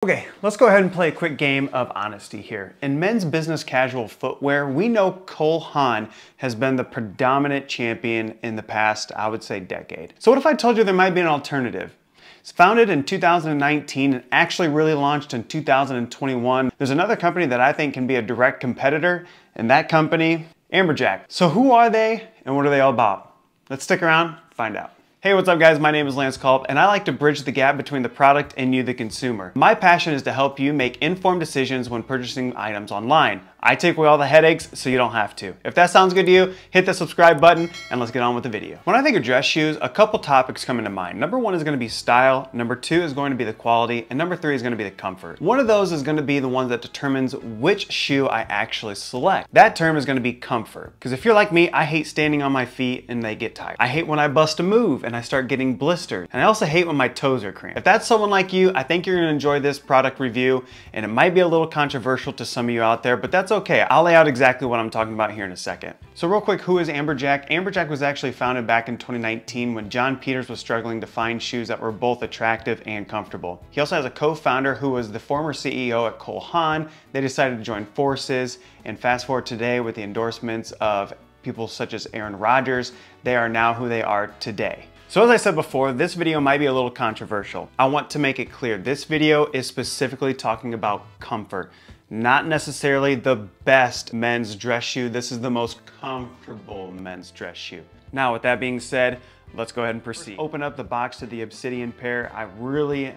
Okay, let's go ahead and play a quick game of honesty here. In men's business casual footwear, we know Cole Haan has been the predominant champion in the past, I would say, decade. So what if I told you there might be an alternative? It's founded in 2019 and actually really launched in 2021. There's another company that I think can be a direct competitor, and that company, AmberJack. So who are they and what are they all about? Let's stick around, find out. Hey, what's up guys? My name is Lance Culp and I like to bridge the gap between the product and you, the consumer. My passion is to help you make informed decisions when purchasing items online. I take away all the headaches so you don't have to. If that sounds good to you, hit the subscribe button and let's get on with the video. When I think of dress shoes, a couple topics come into mind. Number one is going to be style, number two is going to be the quality, and number three is going to be the comfort. One of those is going to be the one that determines which shoe I actually select. That term is going to be comfort. Because if you're like me, I hate standing on my feet and they get tired. I hate when I bust a move and I start getting blisters. And I also hate when my toes are cramped. If that's someone like you, I think you're going to enjoy this product review, and it might be a little controversial to some of you out there, but that's okay. I'll lay out exactly what I'm talking about here in a second. So real quick, who is AmberJack? AmberJack was actually founded back in 2019 when John Peters was struggling to find shoes that were both attractive and comfortable. He also has a co-founder who was the former CEO at Cole Haan. They decided to join forces, and fast forward today with the endorsements of people such as Aaron Rodgers, they are now who they are today. So as I said before, this video might be a little controversial. I want to make it clear, this video is specifically talking about comfort, not necessarily the best men's dress shoe. This is the most comfortable men's dress shoe. Now, with that being said, let's go ahead and proceed. Open up the box to the Obsidian pair. I really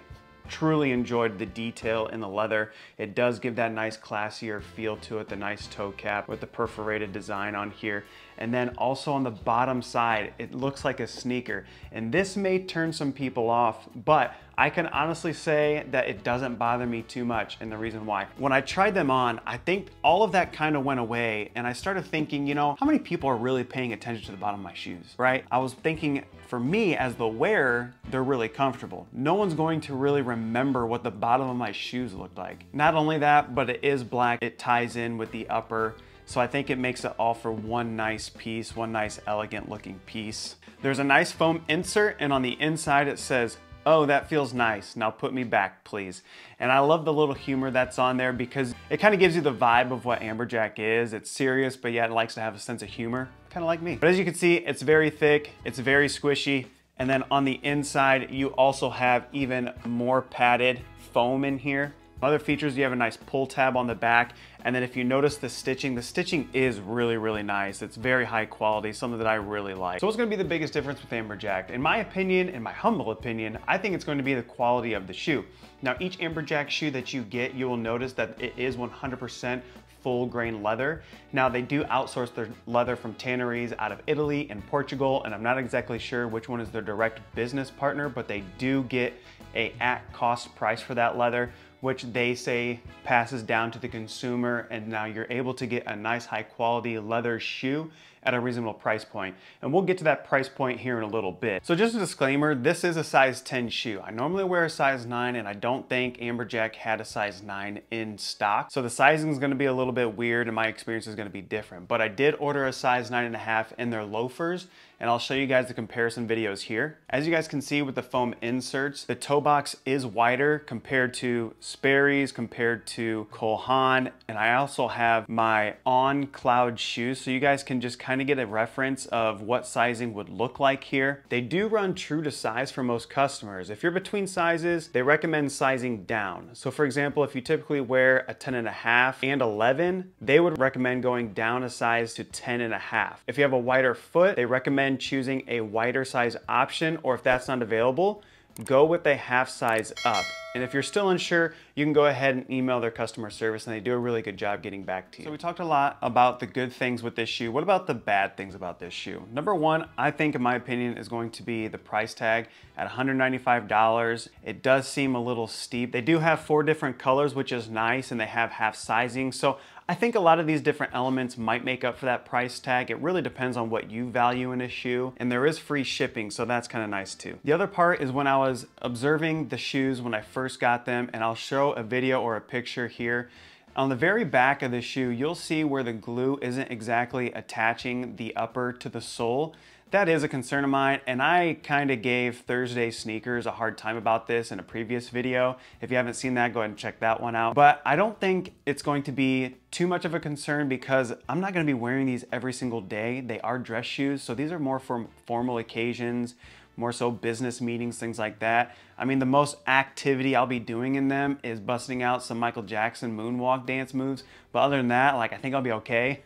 truly enjoyed the detail in the leather. It does give that nice classier feel to it, the nice toe cap with the perforated design on here. And then also on the bottom side, it looks like a sneaker. And this may turn some people off, but I can honestly say that it doesn't bother me too much, and the reason why. When I tried them on, I think all of that kind of went away, and I started thinking, you know, how many people are really paying attention to the bottom of my shoes, right? I was thinking, for me as the wearer, they're really comfortable. No one's going to really remember what the bottom of my shoes looked like. Not only that, but it is black. It ties in with the upper. So I think it makes it all for one nice piece, one nice elegant looking piece. There's a nice foam insert, and on the inside it says, "Oh, that feels nice. Now put me back, please." And I love the little humor that's on there because it kind of gives you the vibe of what AmberJack is. It's serious, but yet it likes to have a sense of humor, kind of like me. But as you can see, it's very thick, it's very squishy. And then on the inside, you also have even more padded foam in here. Other features, you have a nice pull tab on the back, and then if you notice the stitching is really, really nice. It's very high quality, something that I really like. So what's gonna be the biggest difference with AmberJack? In my opinion, in my humble opinion, I think it's going to be the quality of the shoe. Now, each AmberJack shoe that you get, you will notice that it is 100% full grain leather. Now, they do outsource their leather from tanneries out of Italy and Portugal, and I'm not exactly sure which one is their direct business partner, but they do get a at cost price for that leather, which they say passes down to the consumer, and now you're able to get a nice high quality leather shoe at a reasonable price point. And we'll get to that price point here in a little bit. So just a disclaimer, this is a size 10 shoe. I normally wear a size 9, and I don't think AmberJack had a size 9 in stock. So the sizing is gonna be a little bit weird, and my experience is gonna be different. But I did order a size 9.5 in their loafers, and I'll show you guys the comparison videos here. As you guys can see with the foam inserts, the toe box is wider compared to Sperry's, compared to Cole Haan, and I also have my On Cloud shoes, so you guys can just kind of get a reference of what sizing would look like here. They do run true to size for most customers. If you're between sizes, they recommend sizing down. So for example, if you typically wear a 10.5 and 11, they would recommend going down a size to 10.5. If you have a wider foot, they recommend choosing a wider size option, or if that's not available, go with a half size up. And if you're still unsure, you can go ahead and email their customer service, and they do a really good job getting back to you. So we talked a lot about the good things with this shoe. What about the bad things about this shoe? Number one, I think in my opinion, is going to be the price tag at $195. It does seem a little steep. They do have 4 different colors, which is nice, and they have half sizing. So I think a lot of these different elements might make up for that price tag. It really depends on what you value in a shoe, and there is free shipping, so that's kind of nice too. The other part is when I was observing the shoes when I first got them, and I'll show a video or a picture here. On the very back of the shoe, you'll see where the glue isn't exactly attaching the upper to the sole. That is a concern of mine, and I kind of gave Thursday sneakers a hard time about this in a previous video. If you haven't seen that, go ahead and check that one out. But I don't think it's going to be too much of a concern because I'm not going to be wearing these every single day. They are dress shoes, so these are more for formal occasions, more so business meetings, things like that. I mean, the most activity I'll be doing in them is busting out some Michael Jackson moonwalk dance moves. But other than that, like, I think I'll be okay.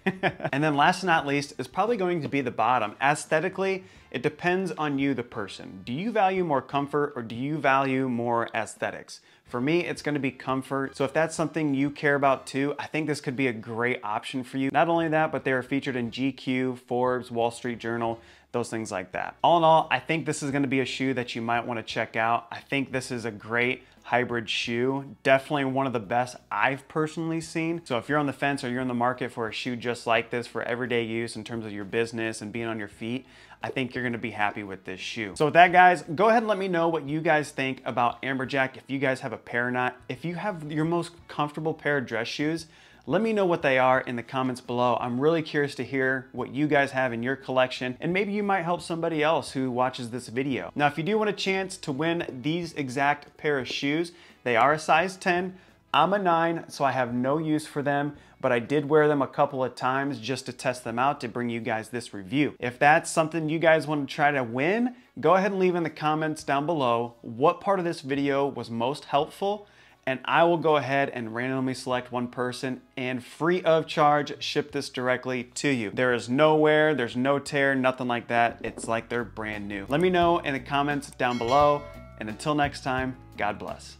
And then last but not least is probably going to be the bottom. Aesthetically, it depends on you, the person. Do you value more comfort or do you value more aesthetics? For me, it's gonna be comfort. So if that's something you care about too, I think this could be a great option for you. Not only that, but they are featured in GQ, Forbes, Wall Street Journal, those things like that. All in all, I think this is gonna be a shoe that you might wanna check out. I think this is a great hybrid shoe. Definitely one of the best I've personally seen. So if you're on the fence or you're in the market for a shoe just like this for everyday use in terms of your business and being on your feet, I think you're gonna be happy with this shoe. So with that, guys, go ahead and let me know what you guys think about AmberJack, if you guys have a pair or not. If you have your most comfortable pair of dress shoes, let me know what they are in the comments below. I'm really curious to hear what you guys have in your collection, and maybe you might help somebody else who watches this video. Now, if you do want a chance to win these exact pair of shoes, they are a size 10. I'm a 9, so I have no use for them, but I did wear them a couple of times just to test them out to bring you guys this review. If that's something you guys want to try to win, go ahead and leave in the comments down below what part of this video was most helpful, and I will go ahead and randomly select one person and free of charge ship this directly to you. There is no wear, there's no tear, nothing like that. It's like they're brand new. Let me know in the comments down below, and until next time, God bless.